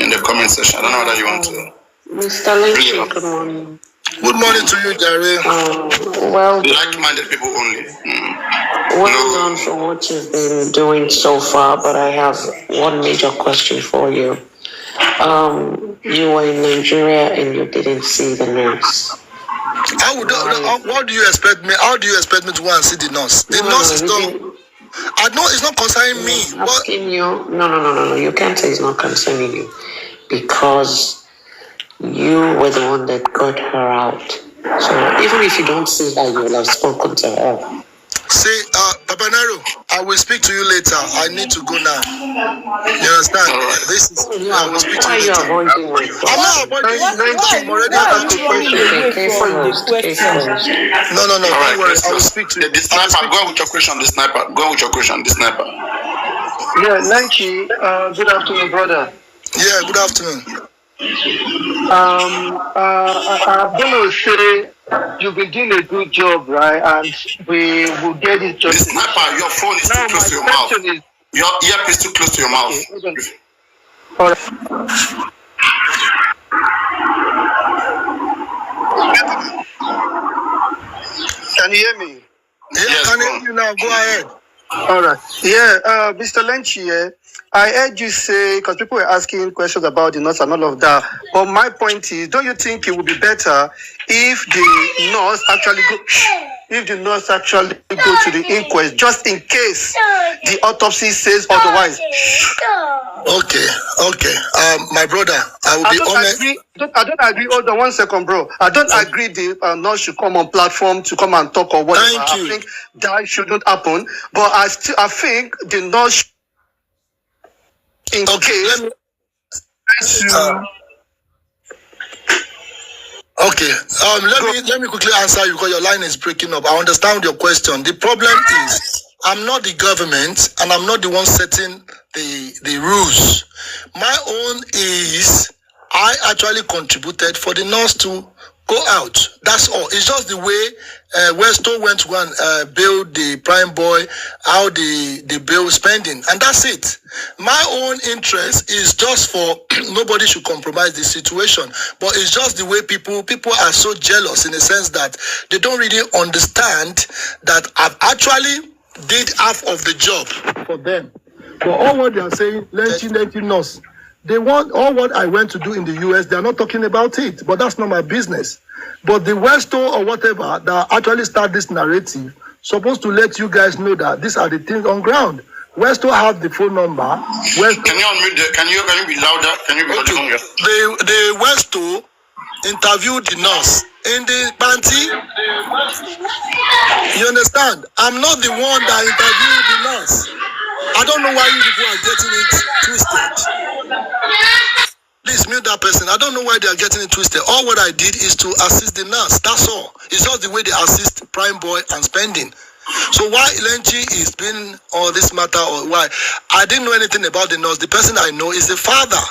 in the comment section. I don't know whether you want to. Mr. Leni, good morning. Good morning to you, Jerry. Well, like-minded people only. Well done for what you've been doing so far, but I have one major question for you. You were in Nigeria and you didn't see the nurse. What do you expect me? How do you expect me to go and see the nurse? The nurse is not. I know it's not concerning me. Asking you. No. You can't say it's not concerning you because you were the one that got her out. So even if you don't see her, you will have spoken to her. See, Papa Nero, I will speak to you later. I need to go now. You understand? This is. I will speak to you later. I'm not avoiding you. I'm already asking questions. No. Don't worry. I will speak to you. The sniper, go with your question. The sniper, go with your question. The sniper. Yeah, Nanchi. Good afternoon, brother. Yeah, good afternoon. I'm gonna say you've been doing a good job, right? And we will get it justice. The sniper, your phone is too close to your mouth. Your earpiece is too close to your mouth. Okay, all right. Can you hear me? Yeah, yes, can hear you now. Go ahead. All right. Yeah, Mr. Lenchi, I heard you say, because people were asking questions about the nurse and all of that. But my point is, don't you think it would be better if the nurse actually go to the inquest, just in case the autopsy says otherwise? Okay. My brother, I will be honest. I don't agree. Hold on 1 second, bro. I don't agree the nurse should come on platform to come and talk or whatever. I think that shouldn't happen. But I think the nurse. Okay, let me quickly answer you because your line is breaking up. I understand your question. The problem is I'm not the government and I'm not the one setting the rules. My own is I actually contributed for the nurse to go out. That's all. It's just the way Westo went to go and bail the prime boy, how the bail spending, and that's it. My own interest is just for nobody should compromise the situation, but it's just the way people are so jealous in the sense that they don't really understand that I've actually did half of the job for them. For all what they are saying, Lenti nurse. They want all what I went to do in the US. They are not talking about it, but that's not my business. But the Westo or whatever that actually start this narrative supposed to let you guys know that these are the things on ground. Westo have the phone number. Westo, can you unmute? Can you be louder? Can you be louder? The Westo interviewed the nurse in the panty. You understand? I'm not the one that interviewed the nurse. I don't know why you people are getting it twisted. Please mute that person. I don't know why they are getting it twisted. All what I did is to assist the nurse. That's all. It's just the way they assist prime boy and spending. So why Lenchi is being all this matter or why? I didn't know anything about the nurse. The person I know is the father.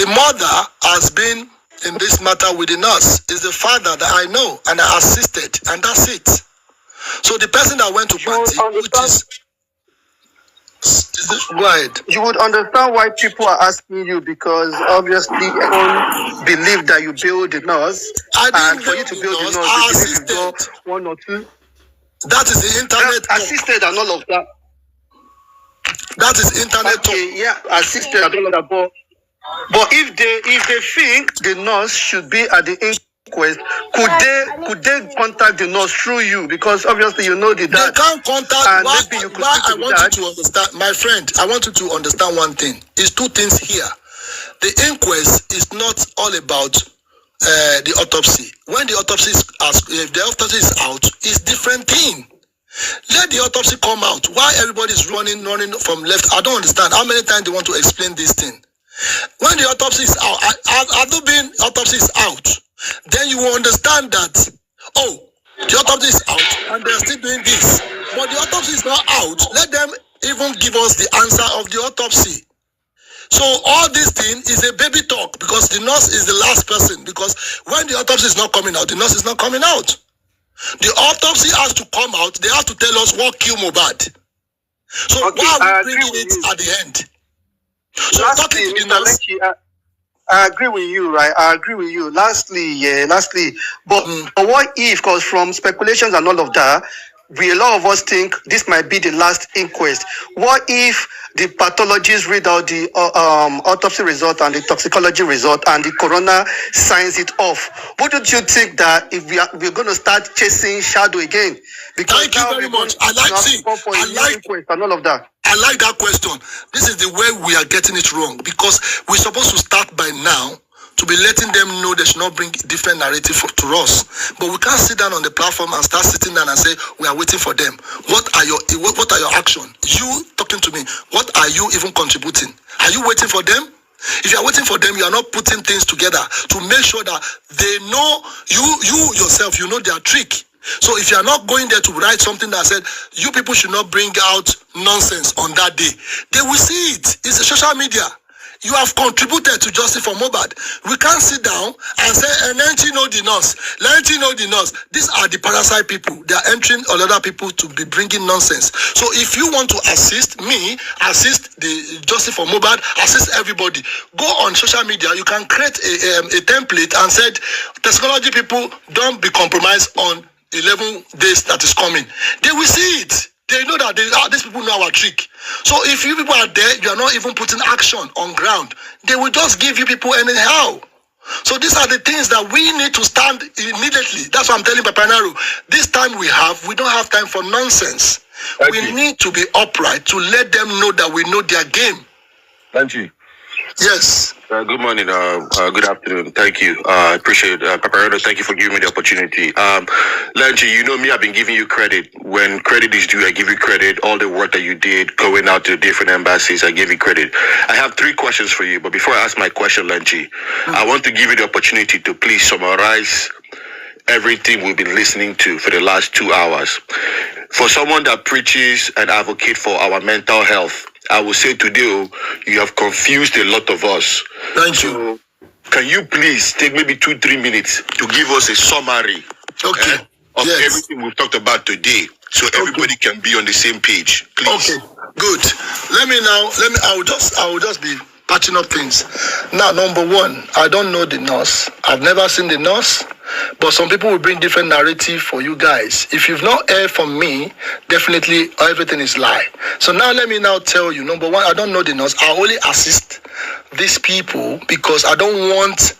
The mother has been in this matter with the nurse. Is the father that I know and I assisted, and that's it. So the person that went to party, which is right. You would understand why people are asking you because obviously everyone believe that you build the nurse, and for you to build the nurse, you go 1 or 2. That is the internet. Assisted and all of that. That is internet. Okay, yeah, assisted and all of that. But if they think the nurse should be at the inquest, could they contact the nurse through you? Because obviously you know the dad. They can't contact. Why I want you to understand, my friend. I want you to understand one thing. It's 2 things here. The inquest is not all about the autopsy. When the autopsy if the autopsy is out, it's different thing. Let the autopsy come out. Why everybody is running from left? I don't understand. How many times they want to explain this thing? When the autopsy is out, autopsy is out, then you will understand that, the autopsy is out and they're still doing this. But the autopsy is not out. Let them even give us the answer of the autopsy. So all this thing is a baby talk because the nurse is the last person. Because when the autopsy is not coming out, the nurse is not coming out. The autopsy has to come out. They have to tell us what killed Mohbad. So why are we bringing it at the end? So lastly, Mr. Lenchi, I agree with you, right? I agree with you. Lastly, but what if, because from speculations and all of that, a lot of us think this might be the last inquest. What if the pathologists read out the autopsy result and the toxicology result and the coroner signs it off? Wouldn't you think that if we're going to start chasing shadow again? Because thank you very much. I like and all of that. I like that question. This is the way we are getting it wrong, because we're supposed to start by now to be letting them know they should not bring different narrative to us. But we can't sit down on the platform and start sitting down and say we are waiting for them. What are your actions? You talking to me, what are you even contributing? Are you waiting for them? If you are waiting for them, you are not putting things together to make sure that they know you yourself, you know their trick. So if you are not going there to write something that said you people should not bring out nonsense on that day, they will see it. It's a social media. You have contributed to justice for Mohbad. We can't sit down and say, Leni know the nurse. Leni know the nurse. These are the parasite people. They are entering other people to be bringing nonsense. So if you want to assist me, assist the justice for Mohbad, assist everybody, go on social media. You can create a template and said, technology people, don't be compromised on 11 days that is coming. They will see it. They know that these people know our trick. So if you people are there, you are not even putting action on ground. They will just give you people anyhow. So these are the things that we need to stand immediately. That's what I'm telling Papa Naro. This time we don't have time for nonsense. We need to be upright to let them know that we know their game. Thank you. Yes. Good morning. Good afternoon. Thank you. I appreciate it. Paparino, thank you for giving me the opportunity. Leni, you know me, I've been giving you credit. When credit is due, I give you credit. All the work that you did going out to different embassies, I give you credit. I have 3 questions for you, but before I ask my question, Leni, I want to give you the opportunity to please summarize everything we've been listening to for the last 2 hours. For someone that preaches and advocates for our mental health, I will say today, you have confused a lot of us. Thank you. Can you please take maybe 2-3 minutes to give us a summary of everything we've talked about today, so everybody can be on the same page, please? Okay, good. I will just be patching up things. Now, number 1, I don't know the nurse. I've never seen the nurse, but some people will bring different narrative for you guys. If you've not heard from me, definitely everything is lie. So now let me now tell you, number 1, I don't know the nurse. I only assist these people because I don't want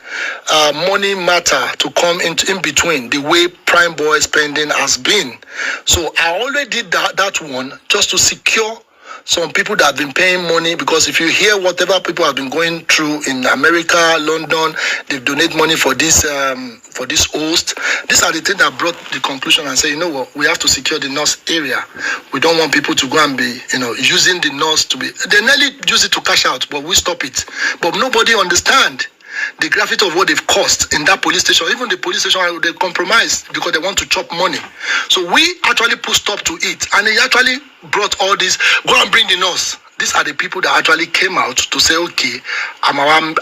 money matter to come in between the way Prime Boy spending has been. So I already did that one just to secure some people that have been paying money, because if you hear whatever people have been going through in America, London, they donate money for this host. These are the things that brought the conclusion and say, you know what, we have to secure the nurse area. We don't want people to go and be, using the nurse to be. They nearly use it to cash out, but we stop it. But nobody understand the gravity of what they've cost in that police station. Even the police station, they compromised because they want to chop money. So we actually put stop to it, and they actually brought all this, go and bring the nurse. These are the people that actually came out to say, okay, I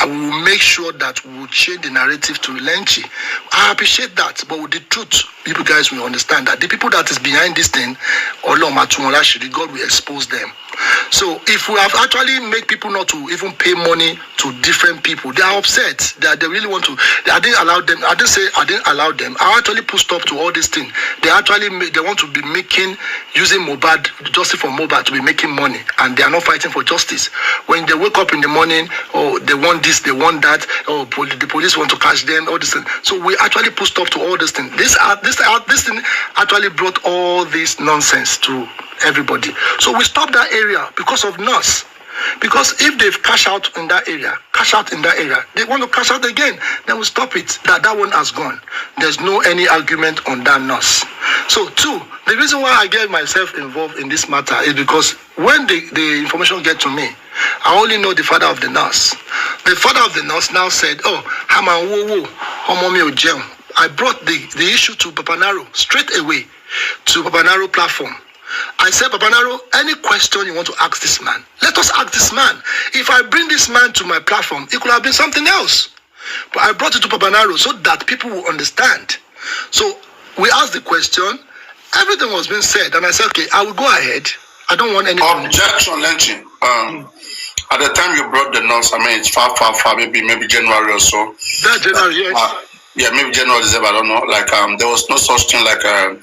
will make sure that we will change the narrative to Leni. I appreciate that, but with the truth, people guys will understand that the people that is behind this thing, God will expose them. So if we have actually made people not to even pay money to different people, they are upset that they really want to. I didn't allow them. I didn't say I didn't allow them. I actually put stop to all these things. They want to be using Mohbad, justice for Mohbad, to be making money, and they are not fighting for justice. When they wake up in the morning, they want this, they want that, the police want to catch them, all this thing. So we actually put stop to all these things. This thing actually brought all this nonsense to everybody. So we stopped that area because of nurse. Because if they've cashed out in that area, they want to cash out again, then we stop it. That one has gone. There's no any argument on that nurse. So 2, the reason why I get myself involved in this matter is because when the information get to me, I only know the father of the nurse. The father of the nurse now said, I brought the issue to Papa Naro straight away to Papa Naro platform. I said, Papa Naro, any question you want to ask this man, let us ask this man. If I bring this man to my platform, it could have been something else. But I brought it to Papa Naro so that people will understand. So we asked the question, everything was being said, and I said, okay, I will go ahead. I don't want any objection, Leni. At the time you brought the nurse, I mean, it's far, maybe January or so. That January, yes. Yeah, maybe January, December, I don't know. Like, there was no such thing like. No.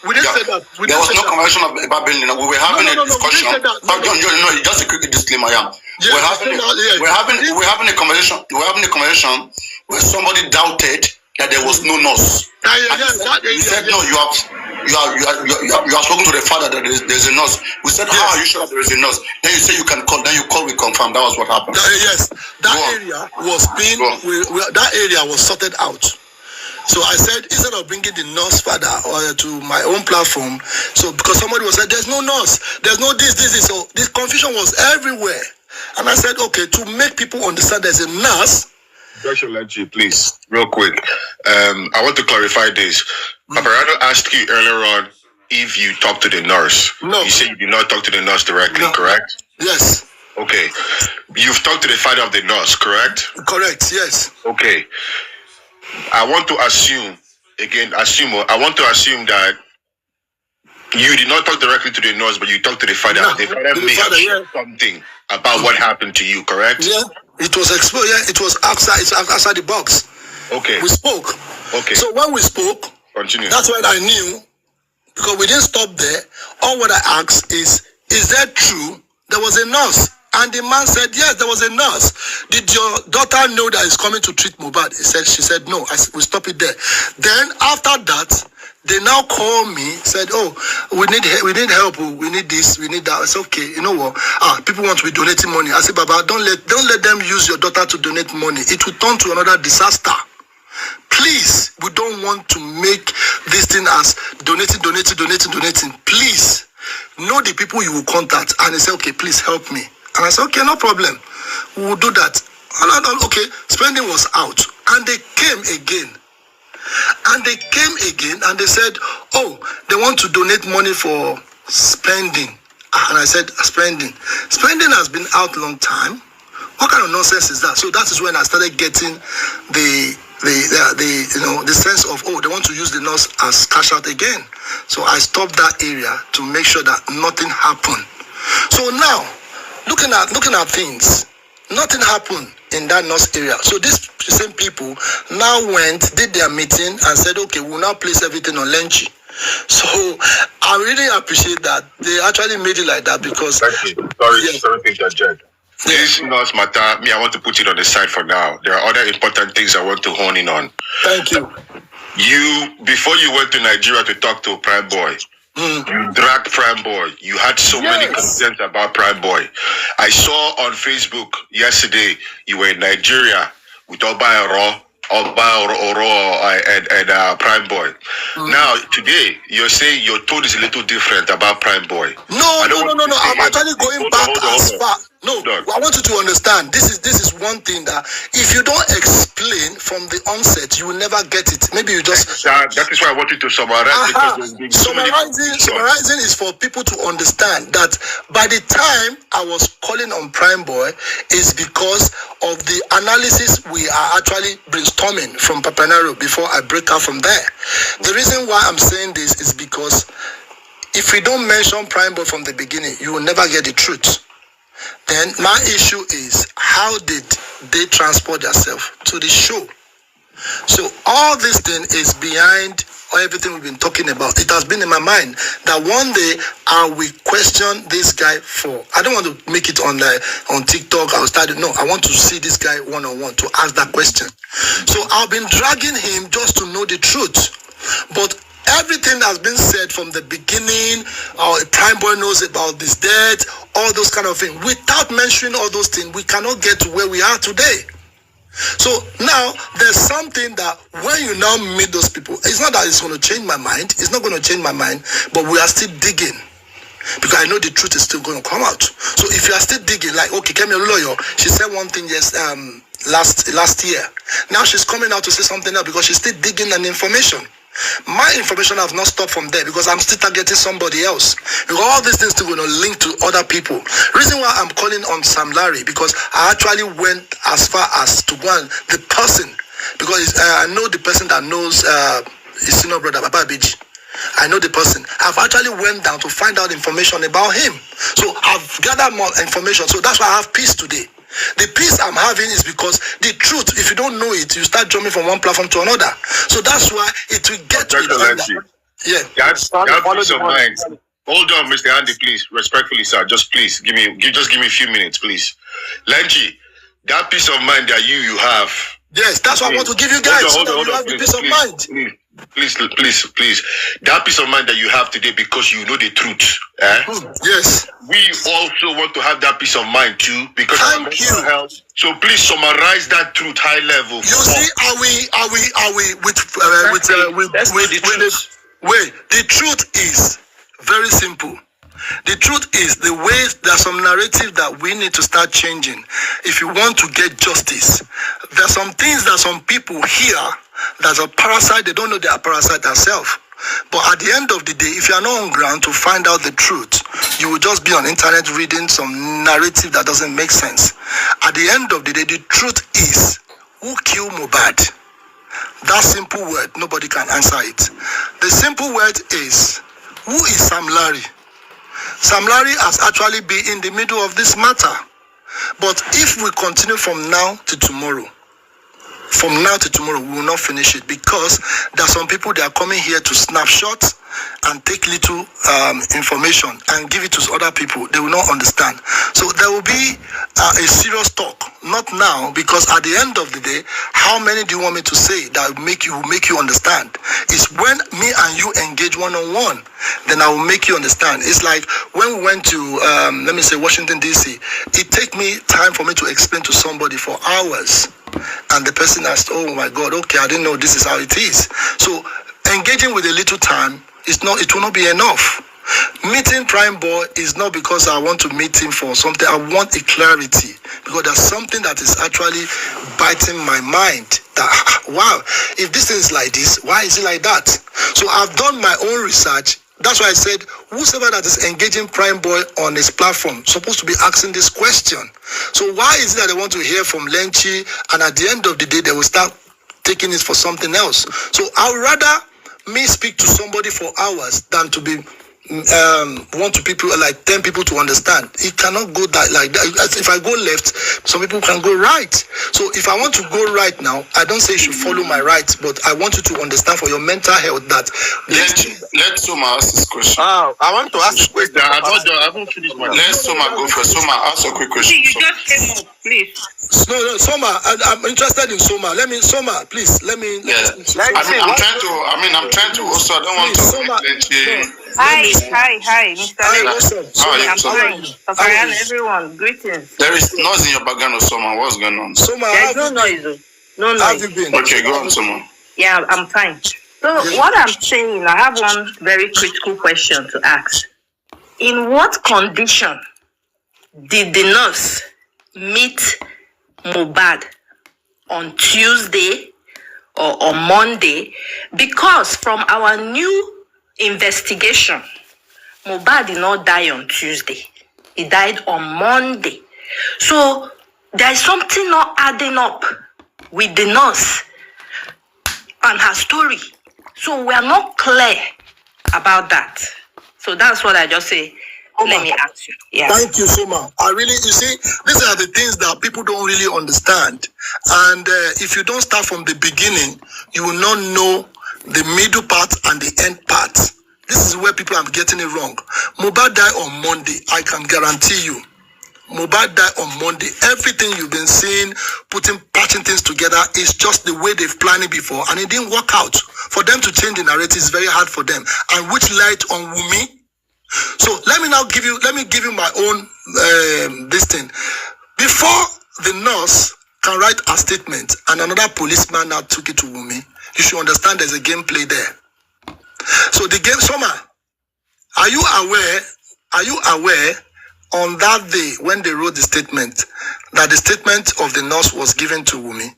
We didn't say that. There was no conversation about building. We were having a discussion. No, just a quick disclaimer. Yeah. We're having a conversation. We're having a conversation where somebody doubted that there was no nurse. He said, no, you have spoken to the father that there's a nurse. We said, how are you sure there is a nurse? Then you say you can call. Then you call, we confirm. That was what happened. That area was sorted out. So I said, instead of bringing the nurse father to my own platform, so because somebody was said, there's no nurse, there's no this. So this confusion was everywhere. And I said, okay, to make people understand there's a nurse. Dr. Leni, please, real quick. I want to clarify this. Paparano asked you earlier on if you talked to the nurse. No. You said you did not talk to the nurse directly, correct? Yes. Okay. You've talked to the father of the nurse, correct? Correct, yes. Okay. I want to assume that you did not talk directly to the nurse, but you talked to the father. No, the father may have shared something about what happened to you, correct? Yeah. It was exposed. Yeah, it was outside the box. Okay. We spoke. Okay. So when we spoke, continue. That's when I knew, because we didn't stop there. All what I asked is that true? There was a nurse. And the man said, yes, there was a nurse. Did your daughter know that he's coming to treat Mohbad? She said, no. We stop it there. Then after that, they now call me, said, oh, we need help, we need this, we need that. I said, okay, you know what? People want to be donating money. I said, Baba, don't let them use your daughter to donate money. It will turn to another disaster. Please, we don't want to make this thing as donating. Please, know the people you will contact. And they said, okay, please help me. And I said, okay, no problem. We will do that. And okay, spending was out. And they came again. And they said, oh, they want to donate money for spending. And I said, spending has been out a long time. What kind of nonsense is that? So that is when I started getting the sense of, oh, they want to use the nurse as cash out again. So I stopped that area to make sure that nothing happened. So now, looking at things, nothing happened in that nurse area. So these same people now did their meeting and said, okay, we'll now place everything on Leni. So I really appreciate that. They actually made it like that because... Thank you. Sorry to interject. This nurse matter, I want to put it on the side for now. There are other important things I want to hone in on. Thank you. Before you went to Nigeria to talk to Prime Boy, you dragged Prime Boy. You had so many concerns about Prime Boy. I saw on Facebook yesterday you were in Nigeria with Oba Oro and Prime Boy. Now today you're saying your tone is a little different about Prime Boy. No. I'm actually going back as far. No, I want you to understand. This is one thing that if you don't explain from the onset, you will never get it. Maybe you just. That is why I want you to summarize. Summarizing is for people to understand that by the time I was calling on Prime Boy is because of the analysis we are actually brainstorming from Papanaro before I break out from there. The reason why I'm saying this is because if we don't mention Prime Boy from the beginning, you will never get the truth. Then my issue is, how did they transport themselves to the show? So all this thing is behind everything we've been talking about. It has been in my mind that one day I will question this guy for. I don't want to make it on TikTok. I want to see this guy one-on-one to ask that question. So I've been dragging him just to know the truth. But everything has been said from the beginning. Prime Boy knows about this death, all those kind of things. Without mentioning all those things, we cannot get to where we are today. So now there's something that when you now meet those people, it's not that it's going to change my mind. It's not going to change my mind, but we are still digging because I know the truth is still going to come out. So if you are still digging, like, okay, Kemi Oluloyo, she said one thing last year. Now she's coming out to say something else because she's still digging an information. My information has not stopped from there because I'm still targeting somebody else. Because all these things still going to link to other people. Reason why I'm calling on Sam Larry, because I actually went as far as to go and the person, because I know the person that knows his senior brother, Papa Abiji. I know the person. I've actually went down to find out information about him. So I've gathered more information. So that's why I have peace today. The peace I'm having is because the truth, if you don't know it, you start jumping from one platform to another. So that's why it will get to the yeah. That's peace of mind. Hold on, Mr. Andy, please. Respectfully, sir. Just please give me a few minutes, please. Lenchi, that peace of mind that you have. Yes, that's what I want to give you guys. Hold on, you have the peace of mind. Please. That peace of mind that you have today because you know the truth. Yes. We also want to have that peace of mind too because of mental health. So please summarize that truth high level. You see, are we with the truth is very simple. The truth is the way there's some narrative that we need to start changing if you want to get justice. There's some things that some people hear that's a parasite, they don't know they are parasite themselves. But at the end of the day, if you are not on ground to find out the truth, you will just be on internet reading some narrative that doesn't make sense. At the end of the day, the truth is, who killed Mohbad? That simple word, nobody can answer it. The simple word is, who is Sam Larry? Sam Larry has actually been in the middle of this matter. But if we continue from now to tomorrow, we will not finish it because there are some people that are coming here to snapshot and take little information and give it to other people. They will not understand. So there will be a serious talk. Not now, because at the end of the day, how many do you want me to say that will make you understand? It's when me and you engage one-on-one, then I will make you understand. It's like when we went to, let me say, Washington, D.C., it take me time for me to explain to somebody for hours. And the person asked, oh my God, okay, I didn't know this is how it is. So engaging with a little time, it will not be enough. Meeting Prime Boy is not because I want to meet him for something. I want a clarity because there's something that is actually biting my mind. That, wow, if this is like this, why is it like that? So I've done my own research. That's why I said, whosoever that is engaging Prime Boy on his platform supposed to be asking this question. So why is it that they want to hear from Lenchi and at the end of the day, they will start taking it for something else? So I would rather me speak to somebody for hours than to be want to people like 10 people to understand. It cannot go like that. If I go left, some people can go right. So if I want to go right now, I don't say you should follow my right, but I want you to understand for your mental health that let Soma ask this question. I want to ask a question. I haven't finished my Let Soma go first. Soma, ask a quick question. You just came up, please. No, Soma, I'm interested in Soma. Soma, please, let me. Yes. I'm trying to also, I don't want to. Soma, Hi, Mr. Leni. How are you, I'm Soma? fine. Papa, everyone, greetings. There is noise in your background of Soma. What's going on? Soma, There's no noise. No how have noise. you been? Okay, go on, Soma. Yeah, I'm fine. So what I'm saying, I have one very critical question to ask. In what condition did the nurse meet Mohbad on Tuesday or on Monday? Because from our new investigation, Mohbad did not die on Tuesday. He died on Monday. So there is something not adding up with the nurse and her story. So we are not clear about that. So that's what I just say. Let me ask you. Yeah. Thank you, Soma. You see, these are the things that people don't really understand. And if you don't start from the beginning, you will not know the middle part and the end part. This is where people are getting it wrong. Mohbad died on Monday. I can guarantee you. Mohbad died on Monday. Everything you've been seeing, patching things together is just the way they've planned it before. And it didn't work out. For them to change the narrative is very hard for them. And which light on Wunmi? So let me give you my own this thing. Before the nurse can write a statement and another policeman now took it to Wunmi, you should understand there's a gameplay there. So the game, Soma, are you aware on that day when they wrote the statement that the statement of the nurse was given to Wunmi?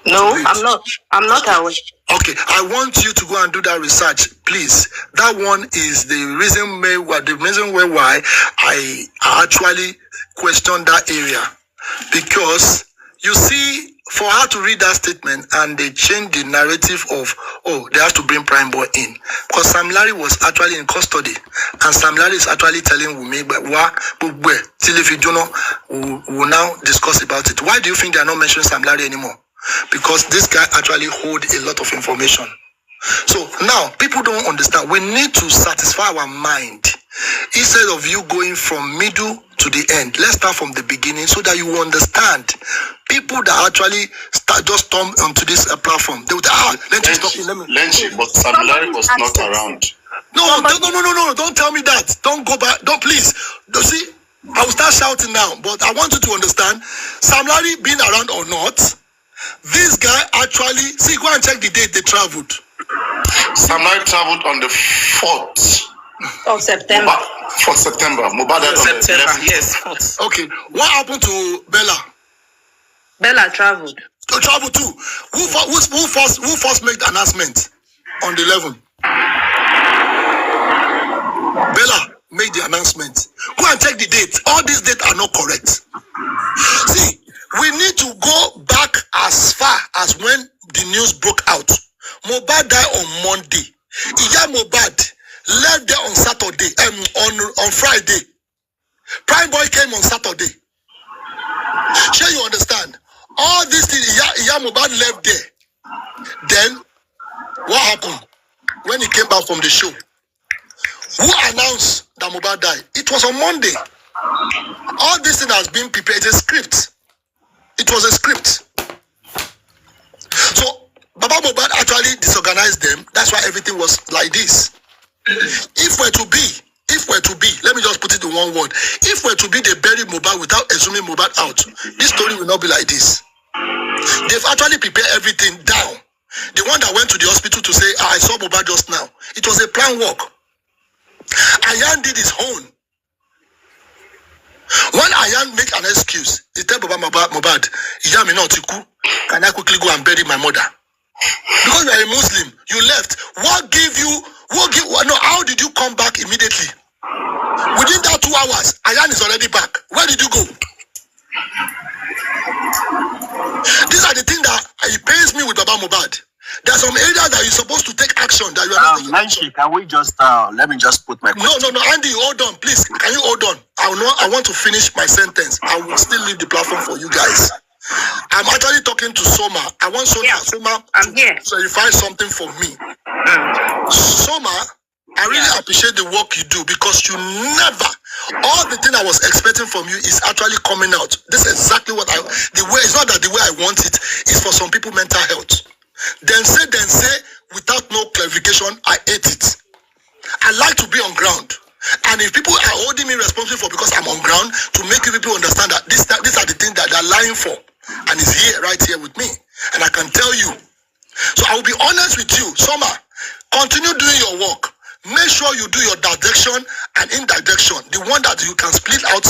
No, I'm not aware. Okay, I want you to go and do that research, please. That one is the reason why I actually question that area. Because you see, for her to read that statement and they changed the narrative of, oh, they have to bring Prime Boy in. Because Sam Larry was actually in custody. And Sam Larry is actually telling Wunmi, till if you do not, we'll now discuss about it. Why do you think they are not mentioning Sam Larry anymore? Because this guy actually hold a lot of information. So now people don't understand. We need to satisfy our mind instead of you going from middle to the end. Let's start from the beginning so that you understand. People that actually just come onto this platform, they would Lenchi, but Sam Larry was not around. No, don't tell me that. Don't go back. Don't, please. You see, I will start shouting now, but I want you to understand, Sam Larry being around or not, this guy actually, see, go and check the date they traveled. Sam Larry traveled on the 4th of September. 4th September. Mohbad died on the 11th. Yes, 4th. Okay, what happened to Bella? Bella traveled. Travel too. Who first made the announcement on the 11th? Bella made the announcement. Go and check the date. All these dates are not correct. See, we need to go back as far as when the news broke out. Mohbad died on Monday. Iya Mohbad left there on Saturday. On Friday. Prime Boy came on Saturday. Sure, you understand? All these things, Iya Mohbad left there. Then, what happened when he came back from the show? Who announced that Mohbad died? It was on Monday. All this thing has been prepared. It's a script. It was a script. So, Baba Mohbad actually disorganized them. That's why everything was like this. If we're to be, let me just put it in one word. If we're to be, they buried Mohbad without assuming Mohbad out, this story will not be like this. They've actually prepared everything down. The one that went to the hospital to say, I saw Mohbad just now. It was a planned work. Ayan did his own. When Ayan make an excuse, he tell Baba Mohbad, can I quickly go and bury my mother? Because you are a Muslim, you left. How did you come back immediately? Within that 2 hours, Ayan is already back. Where did you go? These are the things that it pains me with Baba Mohbad. There are some areas that you're supposed to take action that you are not taking action. Can we just let me just put my question? No, Andy, hold on, please. Can you hold on? I want to finish my sentence. I will still leave the platform for you guys. I'm actually talking to Soma. I want Soma to clarify something for me. Soma, I really appreciate the work you do because you never, all the thing I was expecting from you is actually coming out. This is exactly what it's not that the way I want it is for some people mental health. Then say, without no clarification, I hate it. I like to be on ground. And if people are holding me responsible for because I'm on ground, to make people understand that these are the things that they're lying for. And it's here, right here with me. And I can tell you. So I will be honest with you. Soma, continue doing your work. Make sure you do your direction and indirection. The one that you can split out.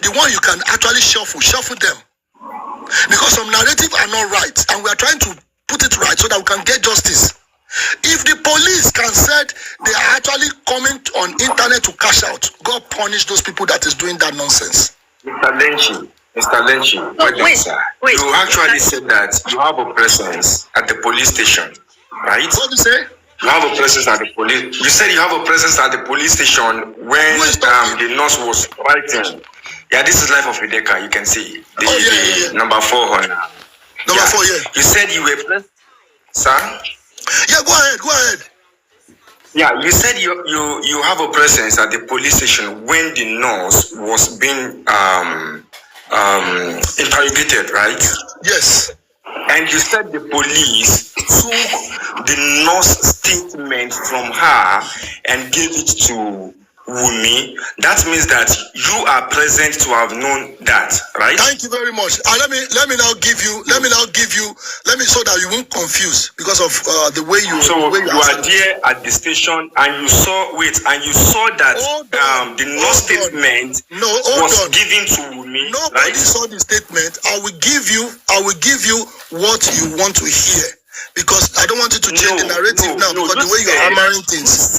The one you can actually shuffle them. Because some narratives are not right. And we are trying to put it right so that we can get justice. If the police can say they are actually coming on internet to cash out, God punish those people that is doing that nonsense. Mr. Leni, wait. You actually said that you have a presence at the police station, right? What do you say? You have a presence at the police. You said you have a presence at the police station when the nurse was writing. Yeah, this is Life of Rebecca. You can see the number 4 on. Number 4, yeah. You said you were present, sir. Yeah, go ahead. Yeah, you said you have a presence at the police station when the nurse was being interrogated, right? Yes. And you said the police took the nurse statement from her and gave it to Wunmi. That means that you are present to have known that, right? Thank you very much. Let me now give you so that you won't confuse because of the way you. So you are there at the station and you saw that the nurse statement was given to Wunmi. Nobody saw the statement. I will give you what you want to hear because I don't want you to change the narrative now because the way you're hammering things.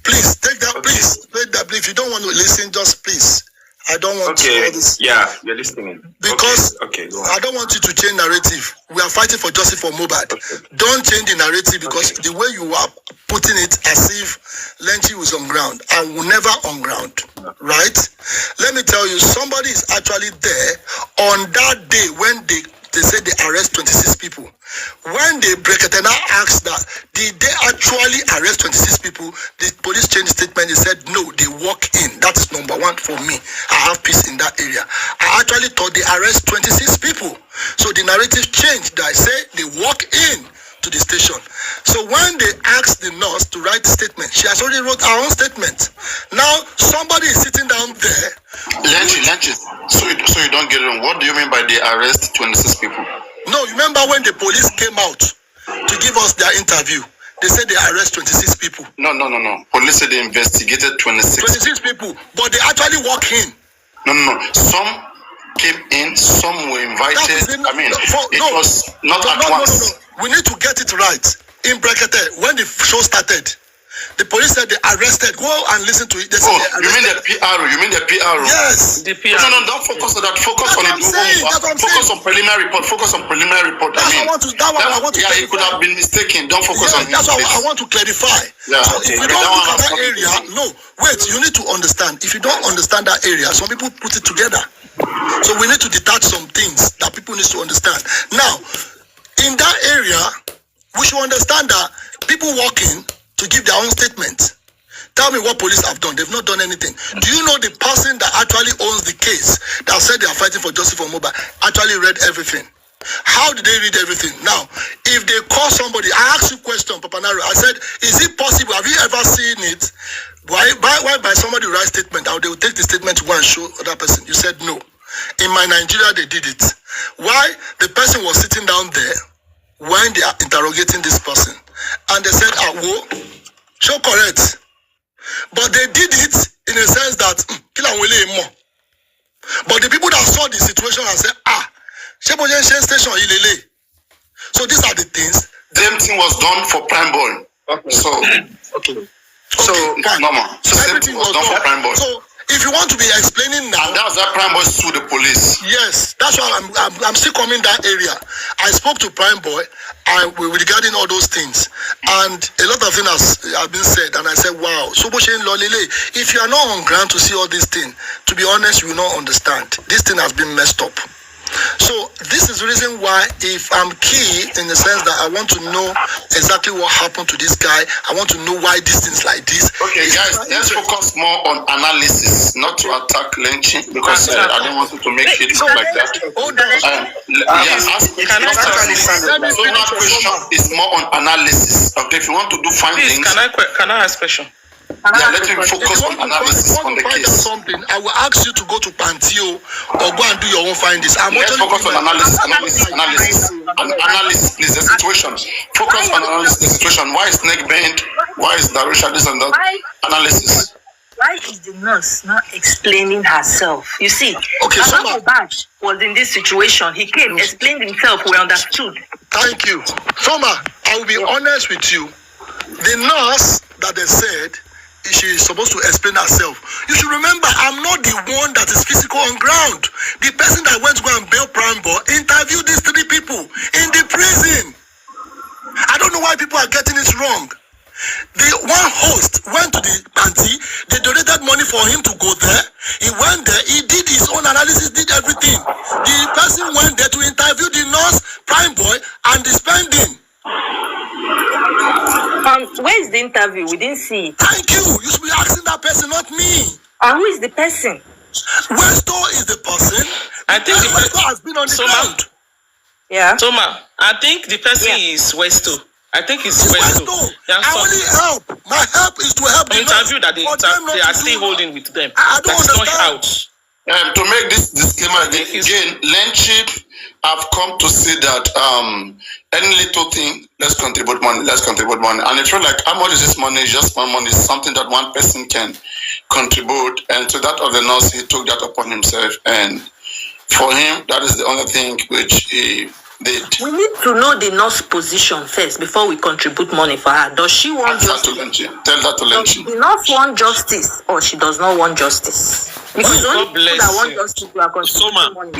Please take that. Please. If you don't want to listen, just please. I don't want all this. Yeah, you're listening. Because okay, go on. I don't want you to change narrative. We are fighting for justice for Mohbad. Don't change the narrative because the way you are putting it as if Lenchi was on ground and will never on ground, right? Let me tell you, somebody is actually there on that day when they say they arrest 26 people. When they break it, and I asked that, did they actually arrest 26 people? The police changed statement. They said, no, they walk in. That is number one for me. I have peace in that area. I actually thought they arrest 26 people. So the narrative changed. I say they walk in to the station. So when they asked the nurse to write the statement, she has already wrote her own statement. Now, somebody is sitting down there. Lenchi, so you don't get it wrong. What do you mean by they arrest 26 people? No, you remember when the police came out to give us their interview? They said they arrest 26 people. No. Police said they investigated 26 people, but they actually walk in. No. Some came in, some were invited. It was not at once. No. We need to get it right. In bracket, when the show started, the police said they arrested. Go and listen to it. They said you mean the PRO? Yes. The PRO. No, don't focus on that. Focus on it. Focus on preliminary report. I want to. Yeah, it could have been mistaken. Don't focus on it. That's what I want to clarify. Yeah. So if you don't look at that area, you need to understand. If you don't understand that area, some people put it together. So we need to detach some things that people need to understand. Now, in that area, we should understand that people walk in to give their own statement. Tell me what police have done. They've not done anything. Do you know the person that actually owns the case that said they are fighting for justice for Mohbad actually read everything? How did they read everything? Now, if they call somebody, I asked you a question, Papanaro. I said, is it possible? Have you ever seen it? Why by somebody write statement, or they will take the statement to go and show other person? You said no. In my Nigeria, they did it. Why? The person was sitting down there when they are interrogating this person. And they said, show correct. But they did it in a sense that, but the people that saw the situation and said, station. So these are the things. Same thing was done for Prime Boy. Okay. So fine. normal. So everything was done for Prime Boy. So if you want to be explaining now, that's that Prime Boy sued the police. Yes, that's why I'm still coming that area. I spoke to Prime Boy regarding all those things, and a lot of things have been said, and I said, wow. So if you are not on ground to see all these things, to be honest, you will not understand. This thing has been messed up. So this is the reason why, if I'm key in the sense that I want to know exactly what happened to this guy, I want to know why this thing's like this. Okay, guys, let's focus more on analysis, not to attack Lenchi, because I don't want to make it look like that. Hold on. So my question is more on analysis. Okay, if you want to do findings, can I ask a question? Let me focus on analysis on the case. Something, I will ask you to go to Pantio or go and do your own findings. Let's focus on analysis, please. The situation. Focus on analysis. The situation. Why is neck bent? Why is Darosha this and that? Analysis. Why is the nurse not explaining herself? You see, Mohbad was in this situation. He came, explained himself. We understood. Thank you, Soma. I will be honest with you. The nurse that they said she is supposed to explain herself. You should remember, I'm not the one that is physical on ground. The person that went to go and bail Prime Boy interviewed these 3 people in the prison. I don't know why people are getting it wrong. The one host went to the panty, they donated money for him to go there. He went there, he did his own analysis, did everything. The person went there to interview the nurse, Prime Boy, and the spending. Where is the interview? We didn't see it. Thank you. You should be asking that person, not me. And who is the person? Westo is the person. I think the Westo has been on the ground. Yeah. Toma, I think the person is Westo. I think it's Westo. I only help. My help is to help the interview that they are still holding with them. I don't understand. To make this disclaimer again, Lenchi have come to see that any little thing, let's contribute money. And it's really like, how much is this money? It's just one money. It's something that one person can contribute. And to that of the nurse, he took that upon himself. And for him, that is the only thing which We need to know the nurse position first before we contribute money for her. Does she want justice? Tell that to Lenchi. Does the nurse want justice or she does not want justice? Because only people that want justice who are contributing money.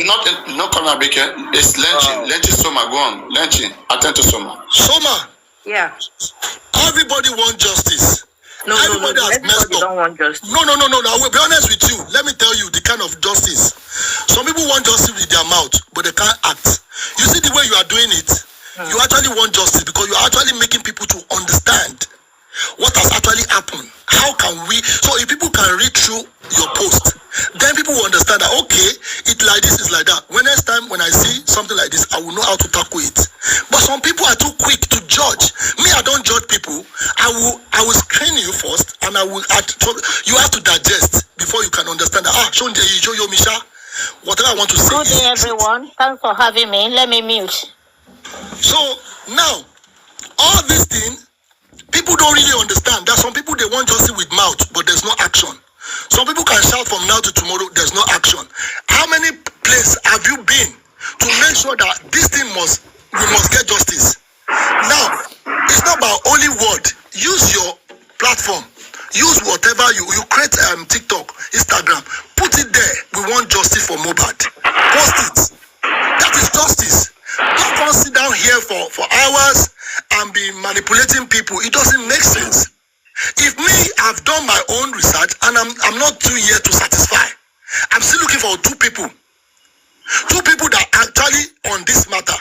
Not Kona Beke. It's Lenchi. Lenchi Soma. Go on. Lenchi. Attend to Soma. Soma. Yeah. Everybody wants justice. Everybody don't want justice. No. I will be honest with you. Let me tell you the kind of justice. Some people want justice with their mouth, but they can't act. You see the way you are doing it? You actually want justice because you are actually making people to understand what has actually happened. How can we? So if people can read through your post, then people will understand that, okay, it's like this, it's like that. Next time when I see something like this, I will know how to tackle it. But some people are too quick to judge. Me, I don't judge people. I will screen you first, and you have to digest before you can understand that. Misha, whatever I want to say. Good day, everyone. Thanks for having me. Let me mute. So now, all these things, people don't really understand. There are some people, they want justice with mouth, but there's no action. Some people can shout from now to tomorrow, there's no action. How many places have you been to make sure that this thing we must get justice? Now, it's not about only word. Use your platform. Use whatever you create, TikTok, Instagram. Put it there. We want justice for Mohbad. Post it. That is justice. Don't come sit down here for hours and be manipulating people. It doesn't make sense. If me, I've done my own research and I'm not too here to satisfy. I'm still looking for two people that actually on this matter.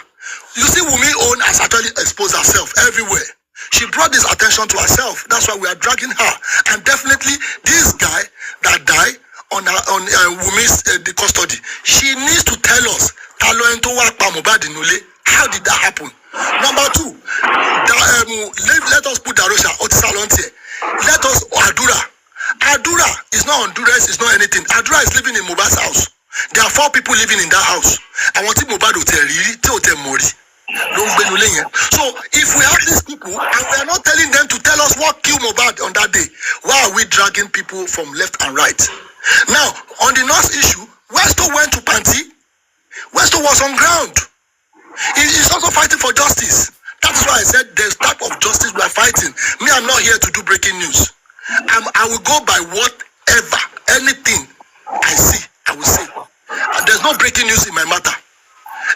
You see, Wunmi own has actually exposed herself everywhere. She brought this attention to herself. That's why we are dragging her. And definitely, this guy that died on Wunmi's the custody, she needs to tell us how did that happen. Number two, let us put Darosha here. Let us Adura is not Honduras, it's not anything. Adura is living in Mohbad's house. There are 4 people living in that house. I want to Mohbad hotel Mori. So if we have these people and we are not telling them to tell us what killed Mohbad on that day, why are we dragging people from left and right? Now, on the North issue, Westo went to Panti. Westo was on ground. He's also fighting for justice. That's why I said there's type of justice we are fighting. Me, I'm not here to do breaking news. I will go by whatever, anything I see, I will say. There's no breaking news in my matter.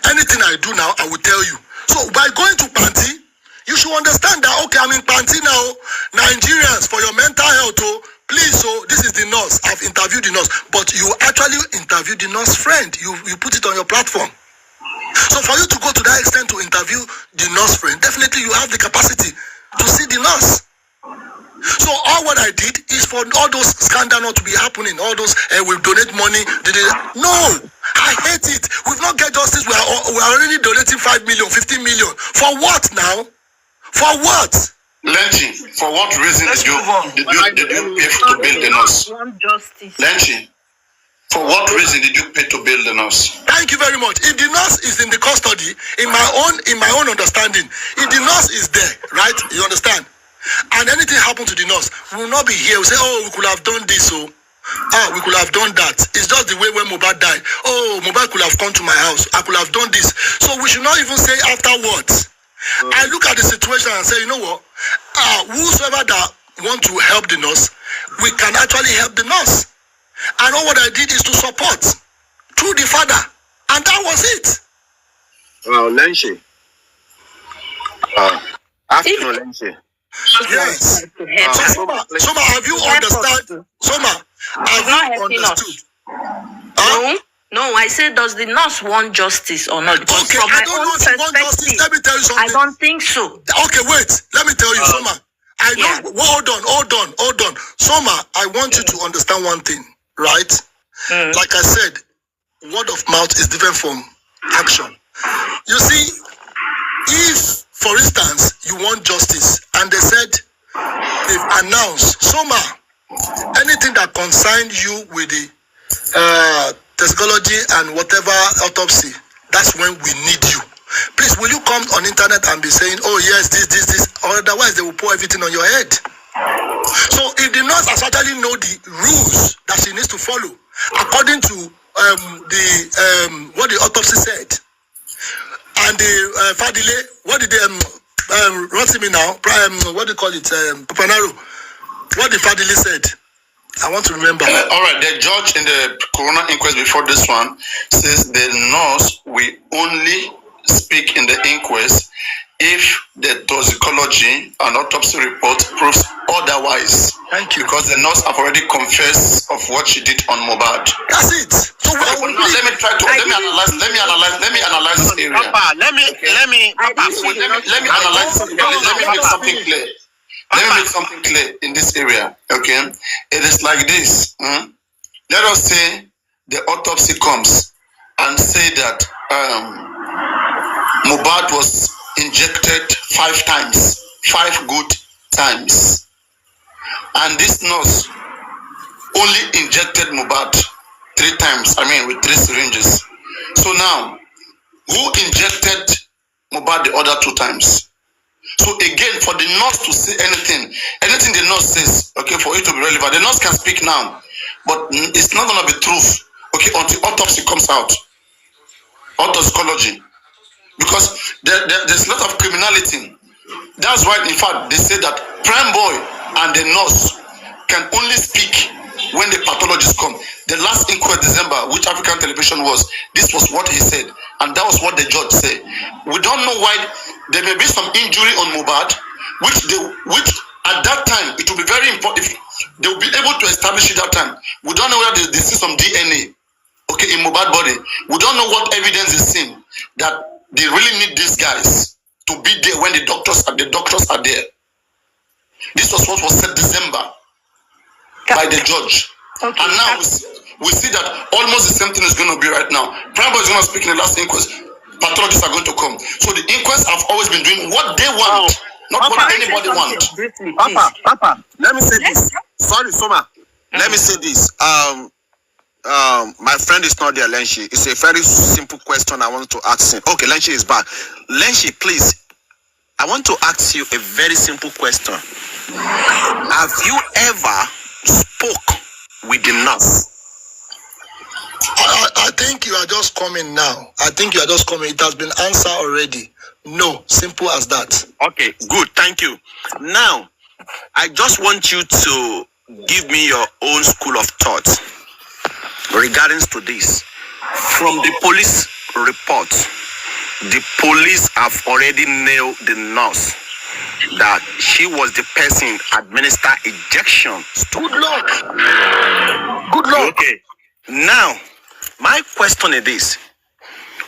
Anything I do now, I will tell you. So by going to Panti, you should understand that, okay, I'm in Panti now. Nigerians, for your mental health, please, so this is the nurse. I've interviewed the nurse. But you actually interviewed the nurse friend. You put it on your platform. So for you to go to that extent to interview the nurse friend, definitely you have the capacity to see the nurse. So all what I did is for all those scandals not to be happening, all those we donate money. No, I hate it. We've not get justice. We are already donating 5 million, 15 million. For what now? For what? Lenchi, for what reason did you pay to build the nurse? Lenchi, for what reason did you pay to build the nurse? Thank you very much. If the nurse is in the custody, in my own understanding, if the nurse is there, right? You understand? And anything happened to the nurse, we will not be here. We say, oh, we could have done this, we could have done that. It's just the way when Mohbad died. Oh, Mohbad could have come to my house. I could have done this. So we should not even say afterwards. I look at the situation and say, you know what? Whosoever that want to help the nurse, we can actually help the nurse. And all what I did is to support through the father. And that was it. Well, Lenchi. Afternoon, Lenchi. Yes. Soma, have you understood? Soma, have you understood? No, I said, does the nurse want justice or not? Because okay, from I my don't own know if you want justice. Let me tell you something. I don't think so. Okay, wait. Let me tell you, Soma. I know. Hold on. Soma, I want you to understand one thing, right? Like I said, word of mouth is different from action. You see, if, for instance, you want justice, and they said, they've announced, Soma, anything that concerns you with the toxicology and whatever autopsy, that's when we need you. Please, will you come on internet and be saying, oh yes, this, or otherwise they will pour everything on your head. So if the nurse has actually know the rules that she needs to follow, according to what the autopsy said, I and the Fadile, what did they what's me now? What do you call it? Panaro. What the Fadile said. I want to remember. All right, the judge in the corona inquest before this one says the nurse will only speak in the inquest if the toxicology and autopsy report proves otherwise. Thank you. Because the nurse have already confessed of what she did on Mohbad. That's it. So now, let me analyze this area. Papa, let me analyze this area. Let me make something clear. Let me make something clear in this area. Okay, it is like this. Let us say the autopsy comes and say that Mohbad was injected 5 times, 5 good times, and this nurse only injected Mohbad 3 times. I mean, with 3 syringes. So now, who injected Mohbad the other 2 times? So again, for the nurse to say anything the nurse says, okay, for it to be relevant, the nurse can speak now, but it's not gonna be truth, okay, until autopsy comes out, autopsy, because there's a lot of criminality. That's why, in fact, they say that prime boy and the nurse can only speak when the pathologists come. The last inquest December, which African television was, this was what he said, and that was what the judge said. We don't know why there may be some injury on Mohbad, which at that time it will be very important if they will be able to establish it that time. We don't know whether they see some DNA, okay, in Mohbad body. We don't know what evidence is seen that they really need these guys to be there when the doctors are there. This was what was said December by the judge. Okay. And now we see that almost the same thing is going to be right now. Prime Boy is going to speak in the last inquest. Pathologists are going to come. So the inquests have always been doing what they want, not Papa, what anybody wants. Papa, let me say this. Sorry, Soma. Let me say this. My friend is not there, Lenchi. It's a very simple question I want to ask him. Okay, Lenchi is back. Lenchi, please. I want to ask you a very simple question. Have you ever spoke with the nurse? I think you are just coming now. It has been answered already. No, simple as that. Okay, good. Thank you. Now, I just want you to give me your own school of thought regarding to this. From the police report, the police have already nailed the nurse that she was the person administer injection. Good luck. Okay. Now, my question is this.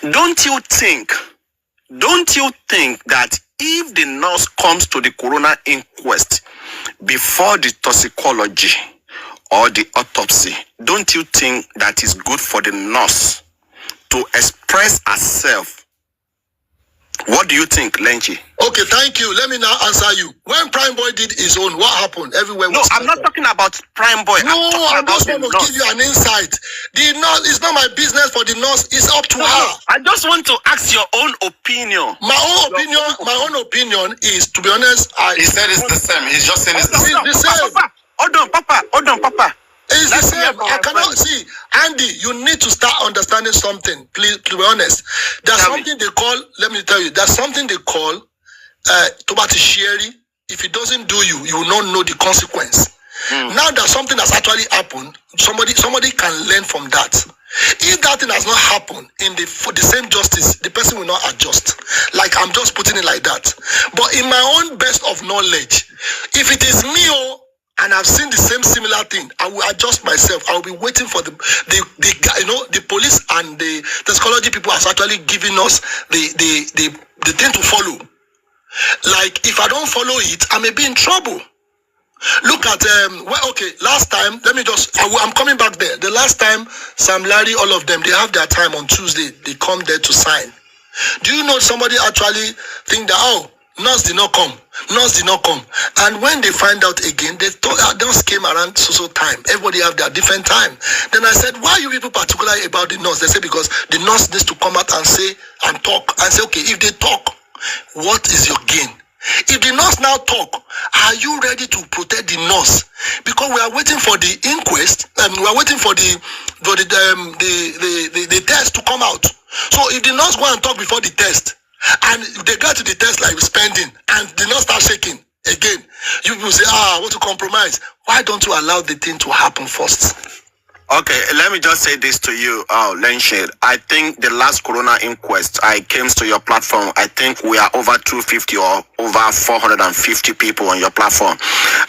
Don't you think that if the nurse comes to the coroner inquest before the toxicology or the autopsy, don't you think that is good for the nurse to express herself? What do you think, Lenchi? Okay, thank you. Let me now answer you. When Prime Boy did his own, what happened? Everywhere was... No, I'm not talking about Prime Boy. No, I'm just going to give you an insight. The nurse, it's not my business for the nurse. It's up to her. I just want to ask your own opinion. My own opinion is, to be honest, he said it's the same. He's just saying it's the same. It's the same. Hold on, Papa. It's the same. I cannot see. Andy, you need to start understanding something. Please, to be honest. There's something they call, let me tell you, there's something they call Tobati Sherry. If it doesn't do you, you will not know the consequence. Now that something has actually happened, somebody can learn from that. If that thing has not happened for the same justice, the person will not adjust. Like I'm just putting it like that. But in my own best of knowledge, if it is me and I've seen the same similar thing, I will adjust myself. I will be waiting for the police and the psychology people are actually giving us the thing to follow. Like if I don't follow it, I may be in trouble. Look at last time, I'm coming back there. The last time Sam Larry, all of them, they have their time on Tuesday. They come there to sign. Do you know somebody actually think that nurse did not come. And when they find out again, they just came around so time. Everybody have their different time. Then I said, why are you people particular about the nurse? They say, because the nurse needs to come out and say and talk. And say, okay, if they talk, what is your gain? If the nurse now talk, are you ready to protect the nurse? Because we are waiting for the inquest and we are waiting for the test to come out. So if the nurse go and talk before the test, And they got to the test like spending and did not start shaking again. You people say, I want to compromise. Why don't you allow the thing to happen first? Okay, let me just say this to you, Lenshid. I think the last Corona inquest, I came to your platform. I think we are over 250 or over 450 people on your platform.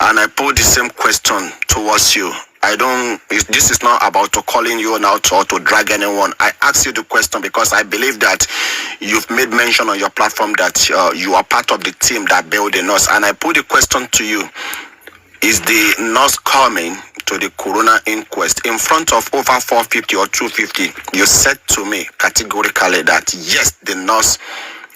And I put the same question towards you. This is not about to calling you out or to drag anyone. I asked you the question because I believe that you've made mention on your platform that you are part of the team that built the nurse. And I put the question to you. Is the nurse coming to the Corona inquest in front of over 450 or 250? You said to me categorically that yes, the nurse,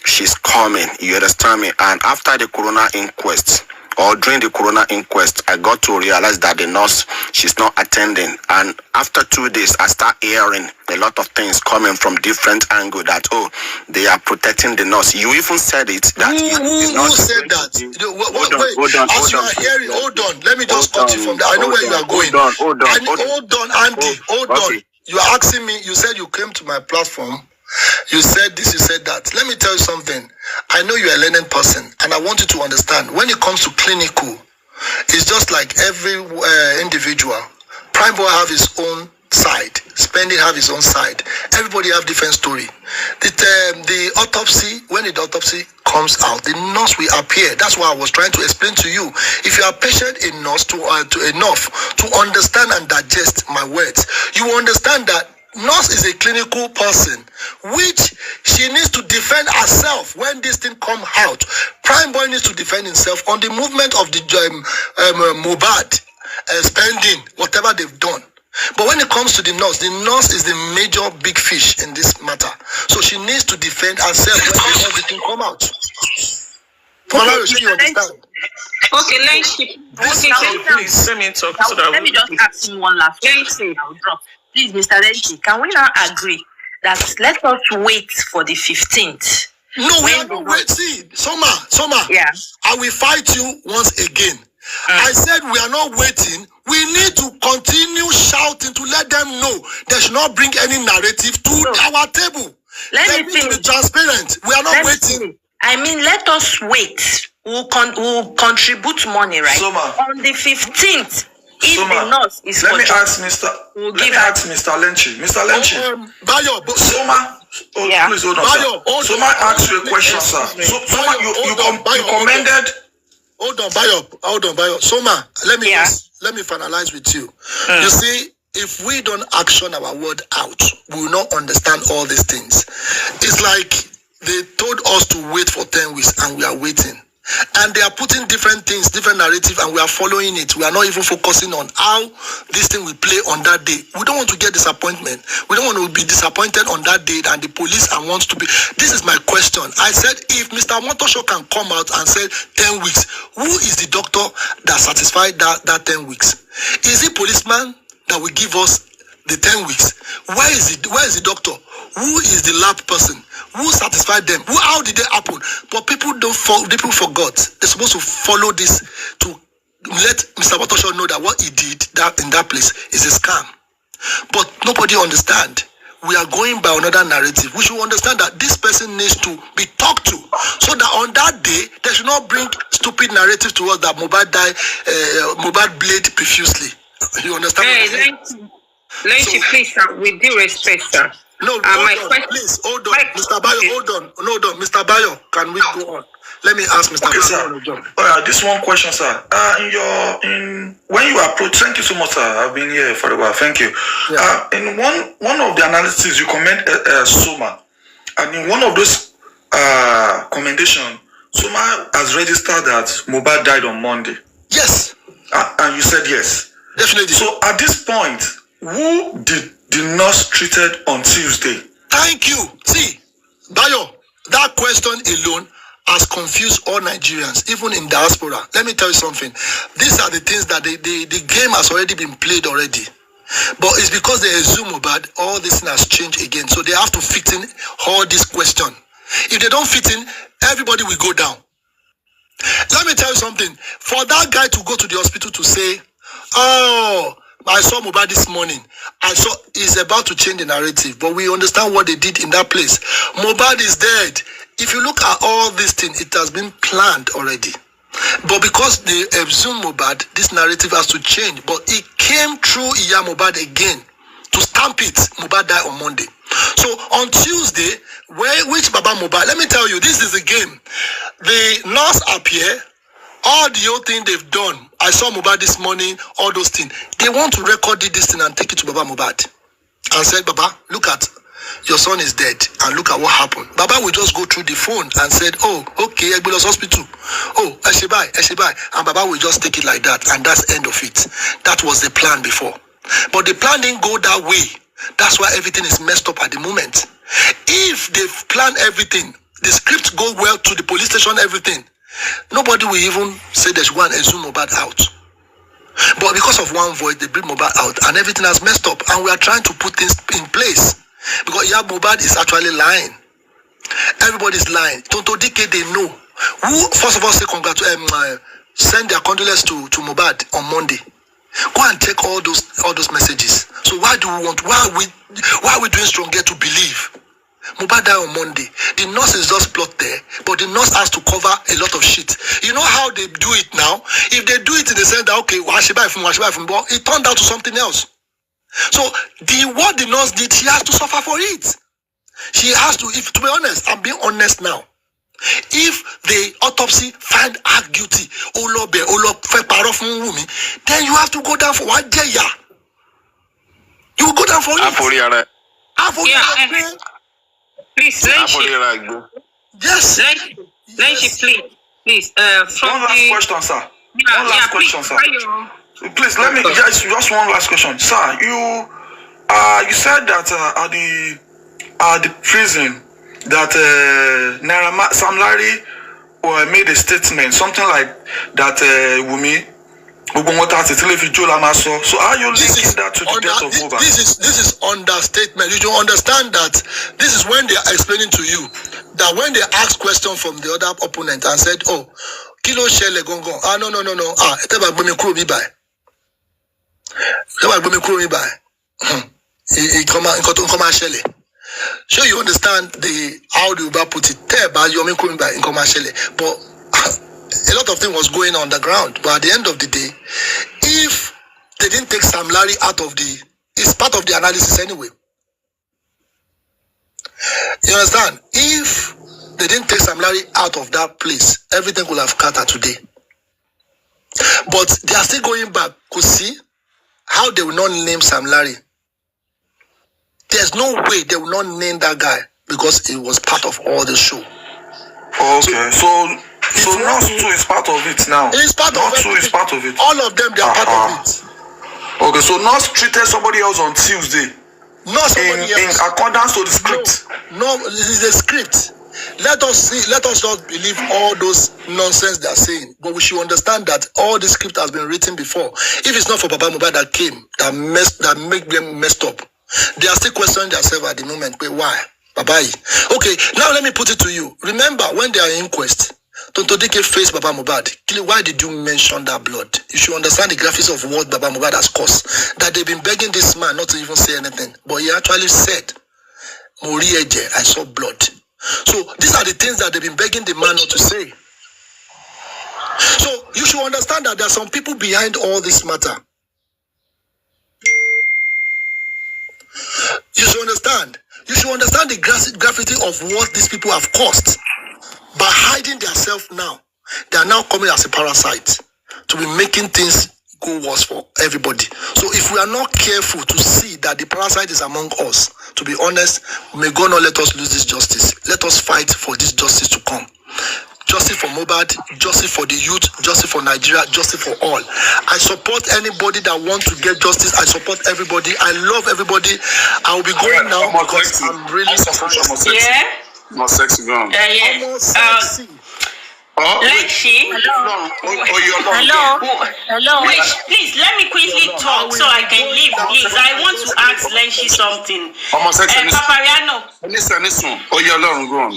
she's coming. You understand me? And after the Corona inquest, or during the Corona inquest, I got to realize that the nurse, she's not attending. And after 2 days, I start hearing a lot of things coming from different angles that, they are protecting the nurse. You even said it. That who said that? Hold on. Let me just cut you from there. I know where you are going. Hold on, Andy. Hold on. You are asking me, you said you came to my platform. You said this, you said that. Let me tell you something. I know you're a learning person, and I want you to understand, when it comes to clinical, it's just like every individual. Prime Boy have his own side. Spending have his own side. Everybody have different story. The autopsy, when the autopsy comes out, the nurse will appear. That's why I was trying to explain to you. If you are patient enough to enough to understand and digest my words, you will understand that nurse is a clinical person, which she needs to defend herself when this thing come out. Prime Boy needs to defend himself on the movement of the Mohbad spending, whatever they've done. But when it comes to the nurse is the major big fish in this matter. So she needs to defend herself when everything come out. You understand? Okay, please let me talk. Let me just ask him one last question. I'll drop. Please, Mr. Lenchi, can we now agree that let us wait for the 15th? No, we are not waiting. Soma. Yeah. I will fight you once again. I said we are not waiting. We need to continue shouting to let them know they should not bring any narrative to our table. They need to be transparent. We are not waiting. I mean, let us wait. We'll contribute money, right? On the 15th. If the nurse is let me ask Mr. Lenchi. Mr. Lenchi. Bayo, please hold on, Bayo, sir. Soma asked you a question, sir. Soma, you commended. Hold on, Bayo. Soma, let me finalize with you. You see, if we don't action our word out, we will not understand all these things. It's like they told us to wait for 10 weeks and we are waiting. And they are putting different things, different narrative, and we are following it. We are not even focusing on how this thing will play on that day. We don't want to get disappointment. We don't want to be disappointed on that day and the police and wants to be. This is my question. I said, if Mr. Motosho can come out and say 10 weeks, who is the doctor that satisfied that 10 weeks? Is it policeman that will give us the 10 weeks? Where is the doctor? Who is the lab person? Who satisfied them? How did it happen? But people forgot. They're supposed to follow this to let Mr. Motosho know that what he did in that place is a scam. But nobody understand. We are going by another narrative. We should understand that this person needs to be talked to, so that on that day they should not bring stupid narrative to us that Mohbad bled profusely. You understand? Hey, Lenchi, please, sir, with due respect, sir. No, please, hold on. Mr. Bayo, hold on. Mr. Bayo, can we go on? Let me ask Mr. Bayo. Sir. This one question, sir. When you approach, thank you so much, sir. I've been here for a while. Thank you. Yeah. In one of the analyses, you comment Soma, and in one of those commendations, Soma has registered that Mohbad died on Monday. Yes. And you said yes. Definitely. So at this point, who did the nurse treated on Tuesday? Thank you. See, Bayo, that question alone has confused all Nigerians, even in diaspora. Let me tell you something. These are the things that the game has already been played already. But it's because they assume Mohbad, all this thing has changed again. So they have to fit in all this question. If they don't fit in, everybody will go down. Let me tell you something. For that guy to go to the hospital to say, I saw Mohbad this morning. He's about to change the narrative, but we understand what they did in that place. Mohbad is dead. If you look at all these things, it has been planned already. But because they exhumed Mohbad, this narrative has to change. But it came through Iya Mohbad again to stamp it. Mohbad died on Monday. So on Tuesday, which Baba Mohbad, let me tell you, this is a game. The nurse appear, all the old thing they've done. I saw Mohbad this morning, all those things. They want to record this thing and take it to Baba Mohbad. And said, Baba, look at, your son is dead, and look at what happened. Baba will just go through the phone and said, oh, okay, Egbelos Hospital. Oh, Eshibai. And Baba will just take it like that, and that's the end of it. That was the plan before. But the plan didn't go that way. That's why everything is messed up at the moment. If they've planned everything, the script go well to the police station, everything, nobody will even say there's one exhume Mohbad out. But because of one voice, they bring Mohbad out, and everything has messed up, and we are trying to put things in place. Because Mohbad is actually lying. Everybody's lying. Tonto Dike, they know. Who, first of all, say send their condolences to Mohbad on Monday. Go and check all those messages. So why are we doing stronger to believe? Mohbad died on Monday. The nurse is just plot there, but the nurse has to cover a lot of shit. You know how they do it now? If they do it in the sense that, okay, but it turned out to something else. So what the nurse did, she has to suffer for it. She has to, to be honest, I'm being honest now. If the autopsy find her guilty, then you have to go down for what? You will go down for it. Please, yes. Please. One last question, sir. One last question, sir. Please let me just one last question, sir. You said that at the prison that Sam Larry made a statement, something like that. Wunmi. So are you linking that to the death of Mohbad? This is understatement. You don't understand that this is when they are explaining to you that when they ask question from the other opponent and said, oh, kilo shele gongo. No. Eteba gbemi kuro mi by. Sure, you understand how the Uber put it. But a lot of things was going on the ground. But at the end of the day, if they didn't take Sam Larry out of it's part of the analysis anyway. You understand? If they didn't take Sam Larry out of that place, everything would have scattered today. But they are still going back to see how they will not name Sam Larry. There's no way they will not name that guy because he was part of all the show. Okay, so Nurse 2 is part of it now. It's part of it. 2 is part of it. All of them, they are part of it. Okay, so Nurse treated somebody else on Tuesday. Not somebody else. In accordance to the script. No, this is a script. Let us not believe all those nonsense they are saying. But we should understand that all the script has been written before. If it's not for Baba Mohbad that came, that make them messed up, they are still questioning themselves at the moment. But why? Bye-bye. Okay, now let me put it to you. Remember, when they are in Inquest, Tonto Dike faced Baba Mohbad. Why did you mention that blood? You should understand the graphics of what Baba Mohbad has caused. That they've been begging this man not to even say anything. But he actually said, Mori Eje, I saw blood. So these are the things that they've been begging the man not to say. So you should understand that there are some people behind all this matter. You should understand. You should understand the graffiti of what these people have caused. By hiding themselves now, they are now coming as a parasite to be making things go worse for everybody. So if we are not careful to see that the parasite is among us, to be honest, may God not let us lose this justice. Let us fight for this justice to come. Justice for Mohbad, justice for the youth, justice for Nigeria, justice for all. I support anybody that wants to get justice. I support everybody. I love everybody. I will be going now because I'm really supporting. Yeah. More sexy girl. Yes. Lexi. Hello. Wait, please let me quickly talk so I can leave, please. I want to ask Lexi something. Papariano. Listen. Oh, you're alone. Go on.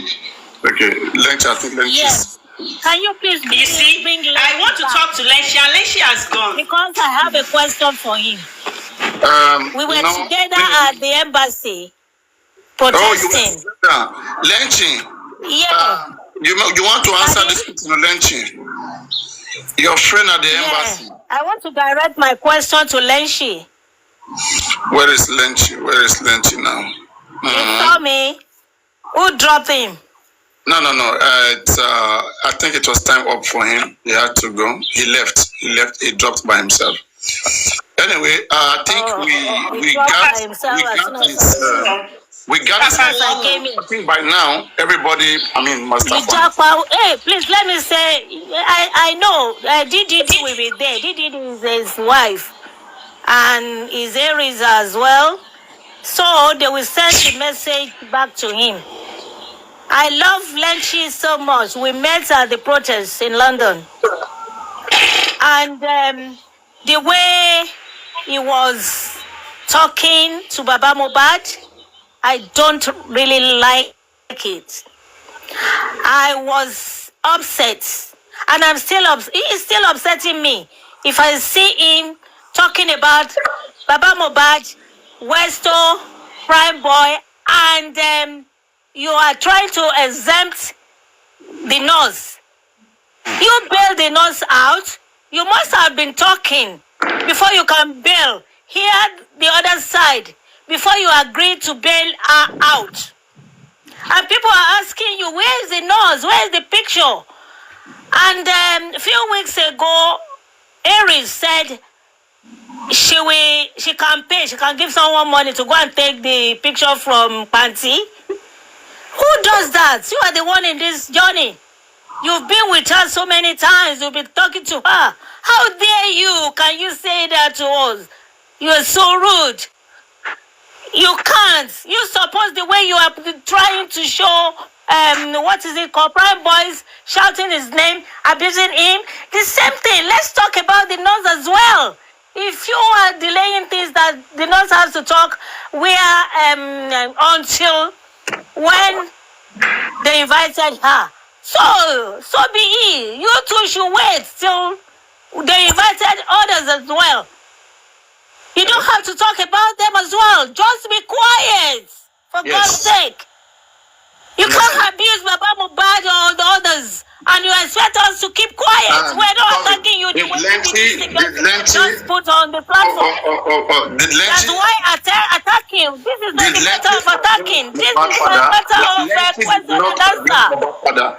Okay, Lexi, I think Lexi. Yes. Can you please You see, I want to talk to Lexi, and Lexi has gone. Because I have a question for him. We were together at the embassy protesting. Lexi, Yeah. You want to answer this question, Lenchi? Your friend at the embassy. I want to direct my question to Lenchi. Where is Lenchi? Where is Lenchi now? You saw me. Who dropped him? No. I think it was time up for him. He had to go. He left. He dropped by himself. Anyway, I think we got I think by now everybody, must have. Hey, please let me say, I know DDD will be there. DDD is his wife and his Aries as well. So they will send the message back to him. I love Lenchi so much. We met at the protest in London. And the way he was talking to Baba Mohbad, I don't really like it. I was upset. And I'm still upset. He is still upsetting me. If I see him talking about Baba Mohbad, Westo, Prime Boy, and you are trying to exempt the nurse. You bail the nurse out. You must have been talking before you can bail. Hear the other side before you agree to bail her out. And people are asking you, where is the nurse? Where is the picture? And a few weeks ago, Aries said she can pay. She can give someone money to go and take the picture from Panty. Who does that? You are the one in this journey. You've been with her so many times. You've been talking to her. How dare you? Can you say that to us? You are so rude. You can't. You suppose the way you are trying to show, what is it called? Prime Boys shouting his name, abusing him. The same thing. Let's talk about the nurse as well. If you are delaying things that the nurse has to talk, we are until when they invited her. So be it. You two should wait till they invited others as well. You don't have to talk about them as well. Just be quiet, for God's sake. You can't abuse Baba Mohbad or the others, and you expect us to keep quiet. We're not attacking you. Just put on the platform. That's why attack him. This is not the matter of attacking. This is a matter of question and answer.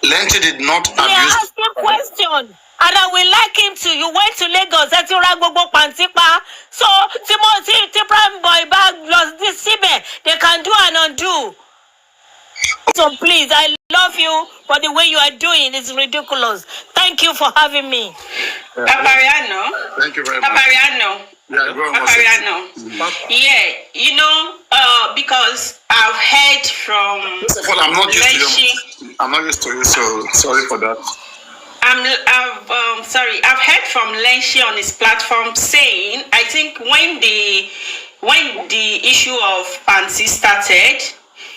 Lenchi did not abuse. We are asking questions. And I will like him to. You went to Lagos, so Timothy, Prime Boy bag lost this they can do and undo. So please, I love you, but the way you are doing is ridiculous. Thank you for having me. Papariano. Thank you very much. Papariano. Papariano. Yeah, because I've heard from. First of all, I'm not used to you, so sorry for that. I've heard from Lenchi on his platform saying, I think when the issue of Pansy started,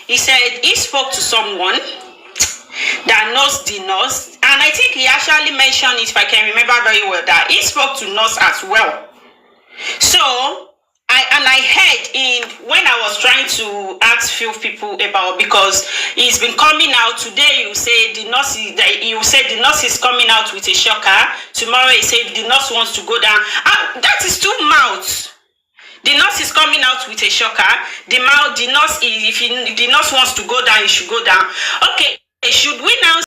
he said he spoke to someone that knows the nurse, and I think he actually mentioned it, if I can remember very well, that he spoke to nurse as well. So I heard when I was trying to ask few people about, because he's been coming out today. You say the nurse is coming out with a shocker. Tomorrow he said the nurse wants to go down. That is too much. The nurse is coming out with a shocker. The nurse is, if the nurse wants to go down, he should go down. Okay, should we now